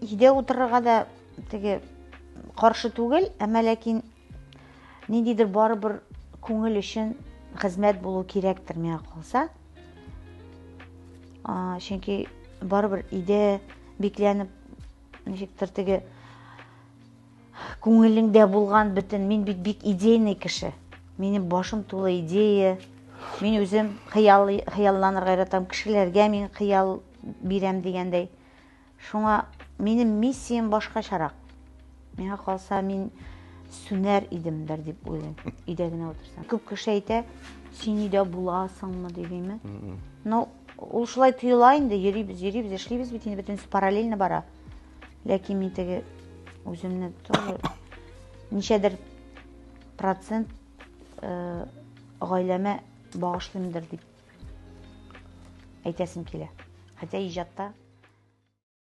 өйдә утырырга да теге каршы түгел, әмма ләкин ниндидер барыбер күңел өчен хезмәт булу кирәктер миңа калса. Чөнки барыбер өйдә бикләнеп, ничектер теге күңелеңдә булган бөтен, мин бик идейный кеше. Минем башым тулы идея. Мин үзем хыялланырга яратам, кешеләргә мин хыял бирәм дигәндәй. Шуңа минем миссиям башкачарак. Миңа калса мин сүнәр идемдер дип уйлыйм, өйдә генә утырсам. Күп кеше әйтә, син өйдә буласыңмы дигәнме? Ну, ул шулай тоела инде, йөрибез, эшлибез бит инде, бөтенесе параллельно бара. Ләкин мин теге үземне тоже ничәдер процент гаиләмә багышлыймдыр дип әйтәсем килә. Хәтта иҗатта